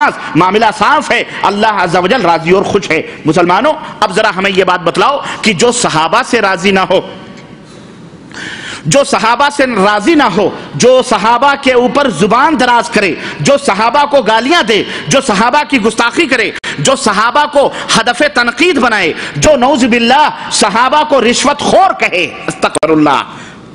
نماز، معاملہ صاف ہے، اللہ عز و جل راضی اور خوش ہے۔ مسلمانوں اب ذرا ہمیں یہ بات بتلاؤ کہ جو صحابہ سے راضی نہ ہو، جو صحابہ سے راضی نہ ہو، جو صحابہ کے اوپر زبان دراز کرے، جو صحابہ کو گالیاں دے، جو صحابہ کی گستاخی کرے، جو صحابہ کو ہدف تنقید بنائے، جو نعوذ باللہ صحابہ کو رشوت خور کہے، استغفر اللہ،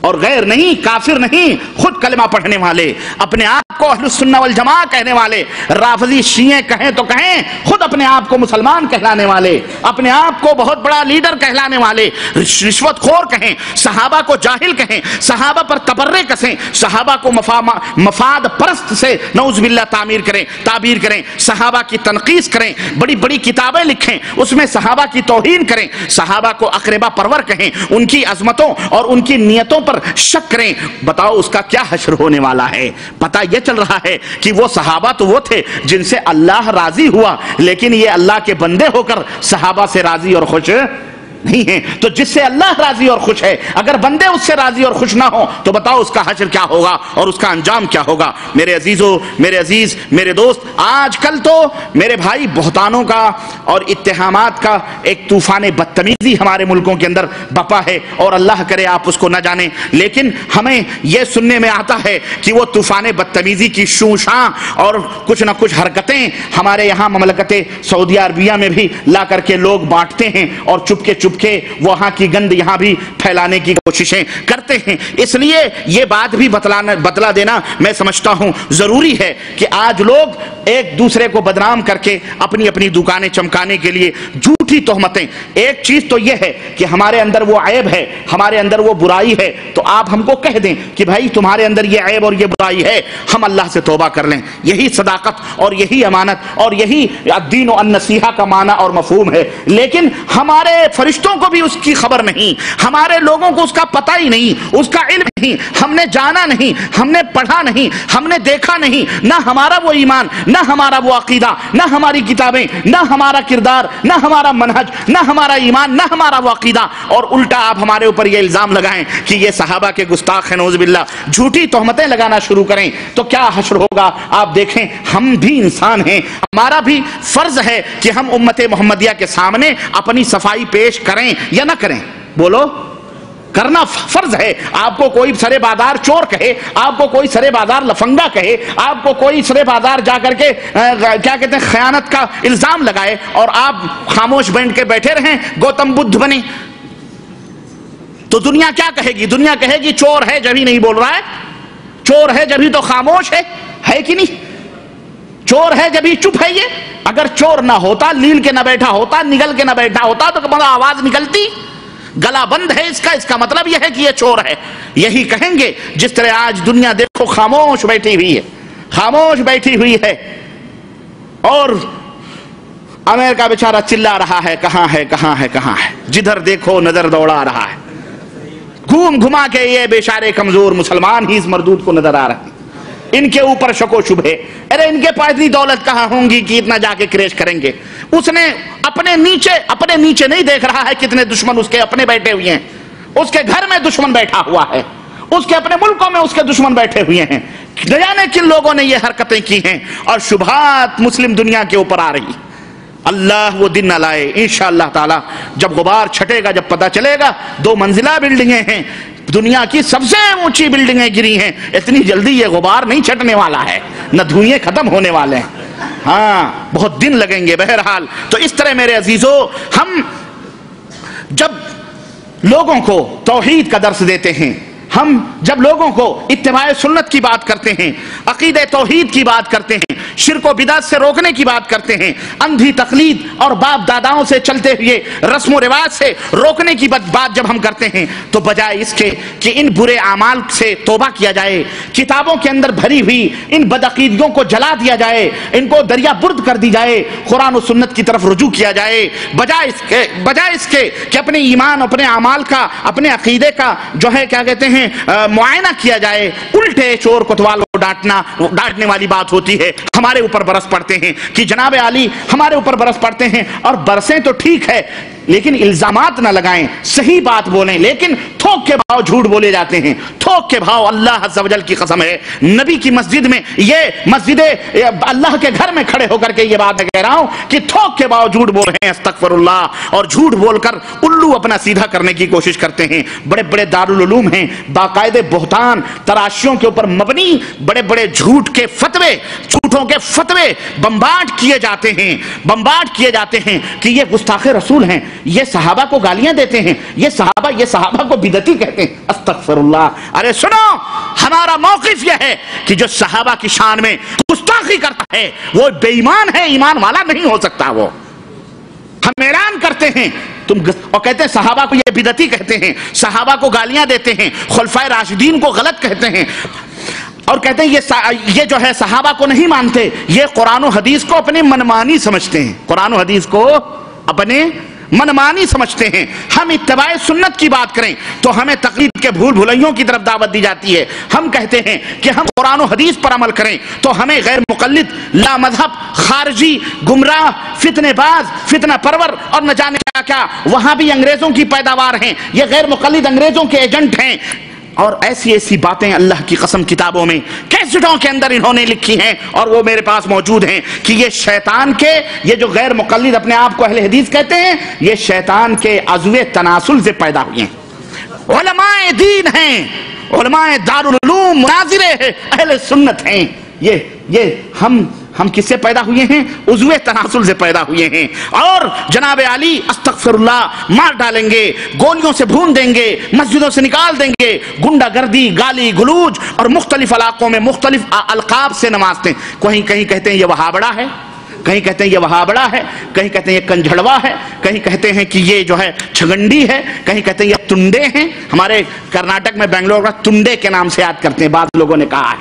اور غیر نہیں، کافر نہیں، خود کلمہ پڑھنے والے، اپنے آپ کو اہل السنہ والجماعہ کہنے والے، رافضی شیعہ کہیں تو کہیں، خود اپنے آپ کو مسلمان کہلانے والے، اپنے آپ کو بہت بڑا لیڈر کہلانے والے، رشوت خور کہیں، صحابہ کو جاہل کہیں، صحابہ پر تبرے کسیں، صحابہ کو مفاد پرست سے نعوذ باللہ تعبیر کریں، صحابہ کی تنقیص کریں، بڑی بڑی کتابیں لکھیں، اس میں صحابہ کی توہین کریں، صحابہ کو اقربا پرور کہیں، ان کی عظمتوں اور ان کی نیتوں پر شک کریں، بتاؤ اس کا کیا حشر ہونے والا ہے؟ پتہ یہ چل رہا ہے کہ وہ صحابہ تو وہ تھے جن سے اللہ راضی ہوا، لیکن یہ اللہ کے بندے ہو کر صحابہ سے راضی اور خوش نہیں ہیں۔ تو جس سے اللہ راضی اور خوش ہے، اگر بندے اس سے راضی اور خوش نہ ہوں تو بتاؤ اس کا حشر کیا ہوگا اور اس کا انجام کیا ہوگا؟ میرے عزیزو، میرے عزیز، میرے دوست، آج کل تو میرے بھائی بہتانوں کا اور اتہامات کا ایک طوفان بدتمیزی ہمارے ملکوں کے اندر بپا ہے، اور اللہ کرے آپ اس کو نہ جانیں، لیکن ہمیں یہ سننے میں آتا ہے کہ وہ طوفان بدتمیزی کی شوشاں اور کچھ نہ کچھ حرکتیں ہمارے یہاں مملکت سعودیہ عربیہ میں بھی لا کر کے لوگ بانٹتے ہیں، اور چپکے چپکے وہاں کی گند یہاں بھی پھیلانے کی کوششیں کرتے ہیں۔ اس لیے یہ بات بھی بتلا دینا میں سمجھتا ہوں ضروری ہے کہ آج لوگ ایک دوسرے کو بدنام کر کے اپنی اپنی دکانیں چمکانے کے لیے جھوٹی تہمتیں، ایک چیز تو یہ ہے کہ ہمارے اندر وہ عیب ہے، ہمارے اندر وہ برائی ہے، تو آپ ہم کو کہہ دیں کہ بھائی تمہارے اندر یہ عیب اور یہ برائی ہے، ہم اللہ سے توبہ کر لیں۔ یہی صداقت اور یہی امانت اور یہی الدین و النصیحہ کا معنی اور مفہوم ہے۔ لیکن ہمارے فرشتوں کو بھی اس کی خبر نہیں، ہمارے لوگوں کو اس کا پتہ ہی نہیں، اس کا علم نہیں، ہم نے جانا نہیں، ہم نے پڑھا نہیں، ہم نے دیکھا نہیں، نہ ہمارا وہ ایمان، نہ ہمارا وہ عقیدہ، نہ ہماری کتابیں، نہ ہمارا کردار، نہ ہمارا منہج، نہ ہمارا ایمان، نہ ہمارا وہ عقیدہ، اور الٹا آپ ہمارے اوپر یہ الزام لگائیں کہ یہ صحابہ کے گستاخ ہیں، نعوذ باللہ، جھوٹی تہمتیں لگانا شروع کریں، تو کیا حشر ہوگا؟ آپ دیکھیں، ہم بھی انسان ہیں، ہمارا بھی فرض ہے کہ ہم امت محمدیہ کے سامنے اپنی صفائی پیش کریں یا نہ کریں؟ بولو، کرنا فرض ہے۔ آپ کو کوئی سرے بازار چور کہے، آپ کو کوئی سرے بازار لفنگا کہے، آپ کو کوئی سرے بازار جا کر کے کیا کہتے ہیں خیانت کا الزام لگائے، اور آپ خاموش بینٹھ کے بیٹھے رہیں، گوتم بدھ بنے، تو دنیا کیا کہے گی؟ دنیا کہے گی چور ہے جبھی نہیں بول رہا ہے، چور ہے جبھی تو خاموش ہے کہ نہیں؟ چور ہے جبھی چپ ہے یہ؟ اگر چور نہ ہوتا، لیل کے نہ بیٹھا ہوتا، نگل کے نہ بیٹھا ہوتا تو بڑا آواز نکلتی، گلا بند ہے اس کا مطلب یہ ہے کہ یہ چور ہے۔ یہی کہیں گے جس طرح آج دنیا دیکھو خاموش بیٹھی ہوئی ہے، خاموش بیٹھی ہوئی ہے، اور امریکہ بیچارہ چلا رہا ہے کہاں ہے کہاں ہے کہاں ہے، جدھر دیکھو نظر دوڑا رہا ہے، گھوم گھما کے یہ بیچارے کمزور مسلمان ہی اس مردود کو نظر آ رہے ہیں، ان کے اوپر شک و شبہے، ارے ان کے پاس اتنی دولت کہاں ہوں گی کہ اتنا جا کے کریش کریں گے؟ اس نے اپنے نیچے نہیں دیکھ رہا ہے کتنے دشمن اس کے اپنے بیٹھے ہوئے ہیں، اس کے گھر میں دشمن بیٹھا ہوا ہے، اس کے اپنے ملکوں میں اس کے دشمن بیٹھے ہوئے ہیں، نہ جانے کن لوگوں نے یہ حرکتیں کی ہیں، اور شبہات مسلم دنیا کے اوپر آ رہی۔ اللہ وہ دن نہ لائے انشاءاللہ تعالی جب غبار چھٹے گا، جب پتہ چلے گا 2 منزلہ بلڈنگیں ہیں، دنیا کی سب سے اونچی بلڈنگیں گری ہیں، اتنی جلدی یہ غبار نہیں چھٹنے والا ہے، نہ دھوئیں ختم ہونے والے ہیں، ہاں بہت دن لگیں گے۔ بہرحال تو اس طرح میرے عزیزو، ہم جب لوگوں کو توحید کا درس دیتے ہیں، ہم جب لوگوں کو اتباع سنت کی بات کرتے ہیں، عقیدہ توحید کی بات کرتے ہیں، شرک و بدعت سے روکنے کی بات کرتے ہیں، اندھی تقلید اور باپ داداؤں سے چلتے ہوئے رسم و رواج سے روکنے کی بات جب ہم کرتے ہیں، تو بجائے اس کے کہ ان برے اعمال سے توبہ کیا جائے، کتابوں کے اندر بھری ہوئی ان بدعقیدگیوں کو جلا دیا جائے، ان کو دریا برد کر دی جائے، قرآن و سنت کی طرف رجوع کیا جائے، بجائے اس کے کہ اپنے ایمان، اپنے اعمال کا، اپنے عقیدے کا جو ہے کیا کہتے ہیں معائنہ کیا جائے، الٹے چور کوتوال کو ڈانٹنے والی بات ہوتی ہے، ہمارے اوپر برس پڑتے ہیں کہ جناب علی ہمارے اوپر برس پڑتے ہیں، اور برسیں تو ٹھیک ہے، لیکن الزامات نہ لگائیں، صحیح بات بولیں، لیکن تھوک کے بھاؤ جھوٹ بولے جاتے ہیں، تھوک کے بھاؤ۔ اللہ عز و جل کی قسم ہے، نبی کی مسجد میں، یہ مسجد اللہ کے گھر میں کھڑے ہو کر کے یہ بات کہہ رہا ہوں کہ تھوک کے بھاؤ جھوٹ بول رہے ہیں، استغفر اللہ، اور جھوٹ بول کر الو اپنا سیدھا کرنے کی کوشش کرتے ہیں۔ بڑے بڑے دارالعلوم ہیں، باقاعدہ بہتان تراشیوں کے اوپر مبنی بڑے بڑے جھوٹ کے فتوے، جھوٹوں کے فتوے بمبارڈ کیے جاتے ہیں، بمبارڈ کیے جاتے ہیں کہ یہ گستاخ رسول ہیں، یہ صحابہ کو گالیاں دیتے ہیں، یہ صحابہ کو بدعتی کہتے ہیں۔ استغفر اللہ۔ ارے سنو، ہمارا موقف یہ ہے کہ جو صحابہ کی شان میں گستاخی کرتا ہے وہ بے ایمان ہے، ایمان والا نہیں ہو سکتا۔ وہ ہم اعلان کرتے ہیں اور کہتے ہیں صحابہ کو یہ بدعتی کہتے ہیں، صحابہ کو گالیاں دیتے ہیں، خلفائے راشدین کو غلط کہتے ہیں، اور کہتے ہیں یہ جو ہے صحابہ کو نہیں مانتے، یہ قرآن و حدیث کو اپنے منمانی سمجھتے ہیں، قرآن و حدیث کو اپنے منمانی سمجھتے ہیں۔ ہم اتباع سنت کی بات کریں تو ہمیں تقلید کے بھول بھلائیوں کی طرف دعوت دی جاتی ہے۔ ہم کہتے ہیں کہ ہم قرآن و حدیث پر عمل کریں تو ہمیں غیر مقلد، لا مذہب، خارجی، گمراہ، فتنے باز، فتنہ پرور اور نہ جانے کیا وہاں بھی انگریزوں کی پیداوار ہیں، یہ غیر مقلد انگریزوں کے ایجنٹ ہیں، اور ایسی ایسی باتیں اللہ کی قسم کتابوں میں کیسٹوں کے اندر انہوں نے لکھی ہیں اور وہ میرے پاس موجود ہیں کہ یہ شیطان کے، یہ جو غیر مقلد اپنے آپ کو اہل حدیث کہتے ہیں، یہ شیطان کے عضو تناسل سے پیدا ہوئے ہیں۔ علماء دین ہیں، علماء دارالعلوم، مناظرے ہیں، اہل سنت ہیں۔ یہ ہم کس سے پیدا ہوئے ہیں؟ عضو تناسل سے پیدا ہوئے ہیں، اور جناب علی استغفر اللہ مار ڈالیں گے، گولیوں سے بھون دیں گے، مسجدوں سے نکال دیں گے، گنڈا گردی، گالی گلوج اور مختلف علاقوں میں مختلف القاب سے نوازتے ہیں۔ کہیں کہتے ہیں یہ وہابڑا ہے، کہیں کہتے ہیں یہ وہابڑا ہے، کہیں کہتے ہیں یہ کنجھڑوا ہے، کہیں کہتے ہیں کہ یہ جو ہے چھگنڈی ہے، کہیں کہتے ہیں یہ تنڈے ہیں۔ ہمارے کرناٹک میں بنگلور کا تنڈے کے نام سے یاد کرتے ہیں، بعض لوگوں نے کہا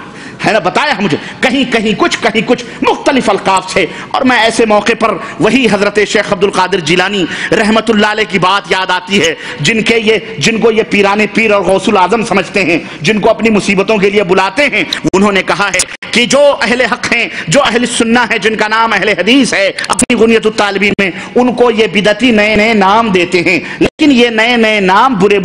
ہے نا، بتایا مجھے، کہیں کچھ مختلف القاب سے۔ اور میں ایسے موقع پر وہی حضرت شیخ عبد القادر جیلانی رحمت اللہ علیہ کی بات یاد آتی ہے، جن کو یہ پیرانے پیر اور غوث الاعظم سمجھتے ہیں، جن کو اپنی مصیبتوں کے لیے بلاتے ہیں۔ انہوں نے کہا ہے کہ جو اہل حق ہیں، جو اہل سنہ ہیں، جن کا نام اہل حدیث ہے، اپنی غنیت الطالبین میں ان کو یہ بدعتی نئے نام دیتے ہیں، لیکن یہ نئے نام برے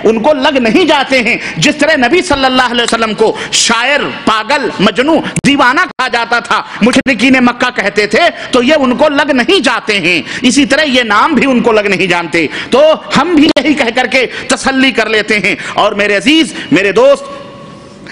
ان کو لگ نہیں جاتے ہیں۔ جس طرح نبی صلی اللہ علیہ وسلم کو شاعر، پاگل، مجنوں، دیوانہ کہا جاتا تھا، مشرکین مکہ کہتے تھے، تو یہ ان کو لگ نہیں جاتے ہیں، اسی طرح یہ نام بھی ان کو لگ نہیں جانتے، تو ہم بھی یہی کہہ کر کے تسلی کر لیتے ہیں۔ اور میرے عزیز، میرے دوست،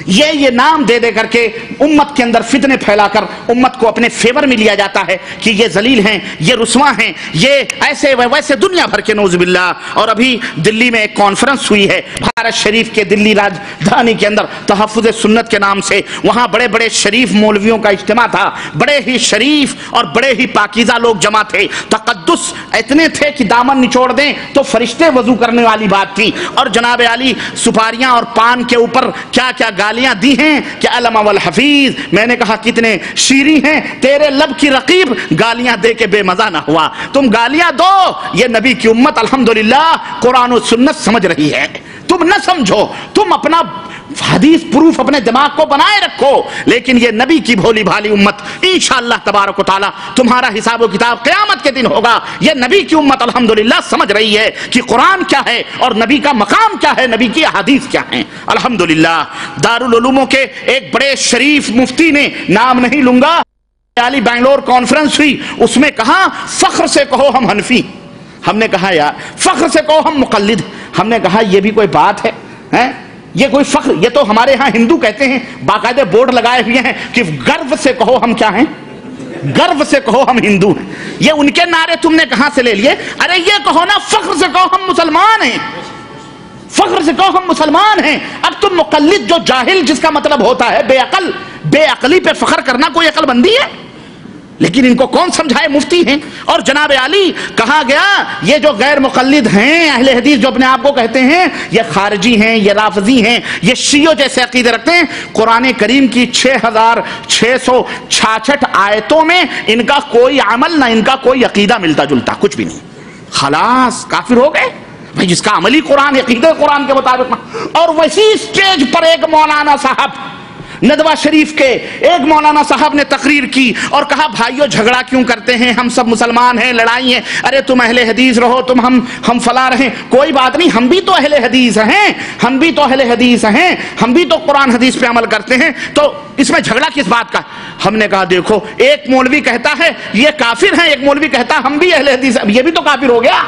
یہ نام دے کر کے امت کے اندر فتنے پھیلا کر امت کو اپنے فیور میں لیا جاتا ہے کہ یہ ذلیل ہیں، یہ رسوا ہیں، یہ ایسے ویسے دنیا بھر کے، نعوذ باللہ۔ اور ابھی دلی میں ایک کانفرنس ہوئی ہے، بھارت شریف کے دلی راجدھانی کے اندر، تحفظ سنت کے نام سے، وہاں بڑے بڑے شریف مولویوں کا اجتماع تھا، بڑے ہی شریف اور بڑے ہی پاکیزہ لوگ جمع تھے، تقدس اتنے تھے کہ دامن نچوڑ دیں تو فرشتے وضو کرنے والی بات تھی۔ اور جناب علی سپاریاں اور پان کے اوپر کیا گالیاں دی ہیں کہ علم والحفیظ۔ میں نے کہا کتنے شیریں ہیں تیرے لب کی رقیب، گالیاں دے کے بے مزہ نہ ہوا، تم گالیاں دو، یہ نبی کی امت الحمدللہ قرآن و سنت سمجھ رہی ہے، تم نہ سمجھو، تم اپنا حدیث پروف اپنے دماغ کو بنائے رکھو، لیکن یہ نبی کی بھولی بھالی امت انشاءاللہ تبارک و تعالی تمہارا حساب و کتاب قیامت کے دن ہوگا۔ یہ نبی کی امت الحمدللہ سمجھ رہی ہے کہ قرآن کیا ہے اور نبی کا مقام کیا ہے، نبی کی احادیث کیا ہیں الحمدللہ۔ دارالعلوموں کے ایک بڑے شریف مفتی نے، نام نہیں لوں گا، علی بنگلور کانفرنس ہوئی، اس میں کہا فخر سے کہو ہم حنفی، ہم نے کہا یار فخر سے کہو ہم مقلد، ہم نے کہا یہ بھی کوئی بات ہے؟ یہ کوئی فخر؟ یہ تو ہمارے ہاں ہندو کہتے ہیں، باقاعدہ بورڈ لگائے ہوئے ہیں کہ گرو سے کہو ہم کیا ہیں، گرو سے کہو ہم ہندو ہیں۔ یہ ان کے نعرے تم نے کہاں سے لے لیے؟ ارے یہ کہو نا فخر سے کہو ہم مسلمان ہیں، فخر سے کہو ہم مسلمان ہیں۔ اب تم مقلد، جو جاہل جس کا مطلب ہوتا ہے بے عقل، بے عقلی پہ فخر کرنا کوئی عقل بندی ہے؟ لیکن ان کو کون سمجھائے؟ مفتی ہیں۔ اور جناب علی کہا گیا یہ جو غیر مقلد ہیں، اہل حدیث جو اپنے آپ کو کہتے ہیں، یہ خارجی ہیں، یہ رافضی ہیں، یہ شیعوں جیسے عقیدے رکھتے ہیں۔ قرآن کریم کی 6666 آیتوں میں ان کا کوئی عمل نہ ان کا کوئی عقیدہ ملتا جلتا، کچھ بھی نہیں، خلاص کافر ہو گئے بھائی، جس کا عملی قرآن عقیدہ قرآن کے مطابق۔ اور ویسی اسٹیج پر ایک مولانا صاحب ندوہ شریف کے ایک مولانا صاحب نے تقریر کی اور کہا بھائیو جھگڑا کیوں کرتے ہیں، ہم سب مسلمان ہیں، لڑائی ہیں، ارے تم اہل حدیث رہو، تم ہم فلاں رہیں، کوئی بات نہیں، ہم بھی تو اہل حدیث ہیں، ہم بھی تو اہل حدیث ہیں، ہم بھی تو قرآن حدیث پہ عمل کرتے ہیں، تو اس میں جھگڑا کس بات کا؟ ہم نے کہا دیکھو ایک مولوی کہتا ہے یہ کافر ہیں، ایک مولوی کہتا ہے ہم بھی اہل حدیث ہیں، یہ بھی تو کافر ہو گیا۔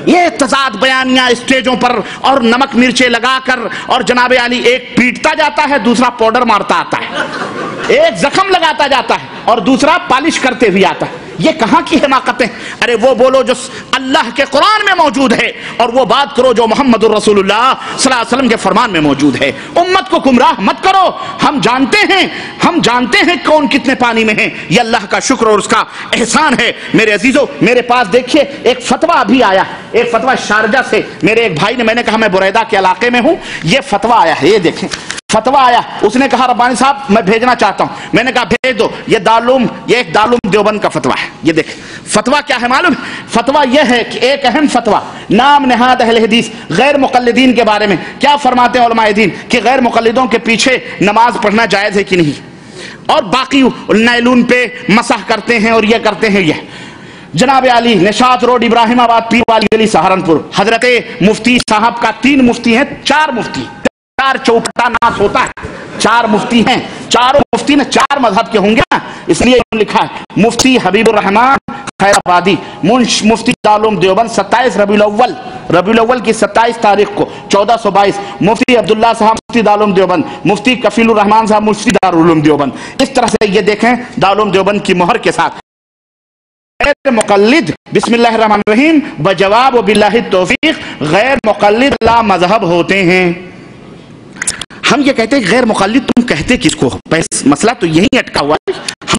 یہ تضاد بیانیاں اسٹیجوں پر اور نمک مرچے لگا کر، اور جناب علی ایک پیٹتا جاتا ہے دوسرا پاؤڈر مارتا آتا ہے، ایک زخم لگاتا جاتا ہے اور دوسرا پالش کرتے ہوئے آتا ہے، یہ کہاں کی حماقتیں؟ ارے وہ بولو جو اللہ کے قرآن میں موجود ہے، اور وہ بات کرو جو محمد الرسول اللہ صلی اللہ علیہ وسلم کے فرمان میں موجود ہے۔ امت کو گمراہ مت کرو، ہم جانتے ہیں کون کتنے پانی میں ہیں، یہ اللہ کا شکر اور اس کا احسان ہے۔ میرے عزیزو میرے پاس دیکھیے ایک فتویٰ ابھی آیا، ایک فتویٰ شارجہ سے، میرے ایک بھائی نے، میں نے کہا میں بریدہ کے علاقے میں ہوں، یہ فتویٰ آیا ہے، یہ دیکھیں فتویٰ آیا، اس نے کہا ربانی صاحب میں بھیجنا چاہتا ہوں، میں نے کہا بھیج دو، یہ ایک دارالعلوم دیوبند کا فتویٰ ہے، یہ دیکھیں فتویٰ کیا ہے معلوم؟ فتویٰ یہ ہے کہ ایک اہم فتویٰ نام نہاد اہل حدیث غیر مقلدین کے بارے میں کیا فرماتے ہیں علماء دین کہ غیر مقلدوں کے پیچھے نماز پڑھنا جائز ہے کہ نہیں، اور باقی نیلون پہ مسح کرتے ہیں اور یہ کرتے ہیں۔ یہ جناب علی نشاط روڈ ابراہیم آباد پیر والی گلی سہارنپور، حضرت مفتی صاحب کا 3 مفتی ہیں، 4 مفتی، 4 چوکھٹا ناس ہوتا ہے، 4 مفتی ہیں، چاروں مفتی نے 4 مذہب کے ہوں گے نا، اس لیے لکھا ہے مفتی حبیب الرحمان خیر آبادی مفتی دارالعلوم دیوبند 27 ربیع الاول کی 27 تاریخ کو 1422، مفتی عبداللہ صاحب مفتی دارالعلوم دیوبند، مفتی کفیل الرحمان صاحب مفتی دارالعلوم دیوبند، اس طرح سے یہ دیکھیں دارالعلوم دیوبند کی مہر کے ساتھ غیر مقلد بسم اللہ الرحمن الرحیم بجواب و باللہ التوفیق غیر مقلد لا مذہب ہوتے ہیں۔ ہم یہ کہتے ہیں غیر مقلد، تم کہتے کس کو؟ مسئلہ تو یہی اٹکا ہوا ہے، ہم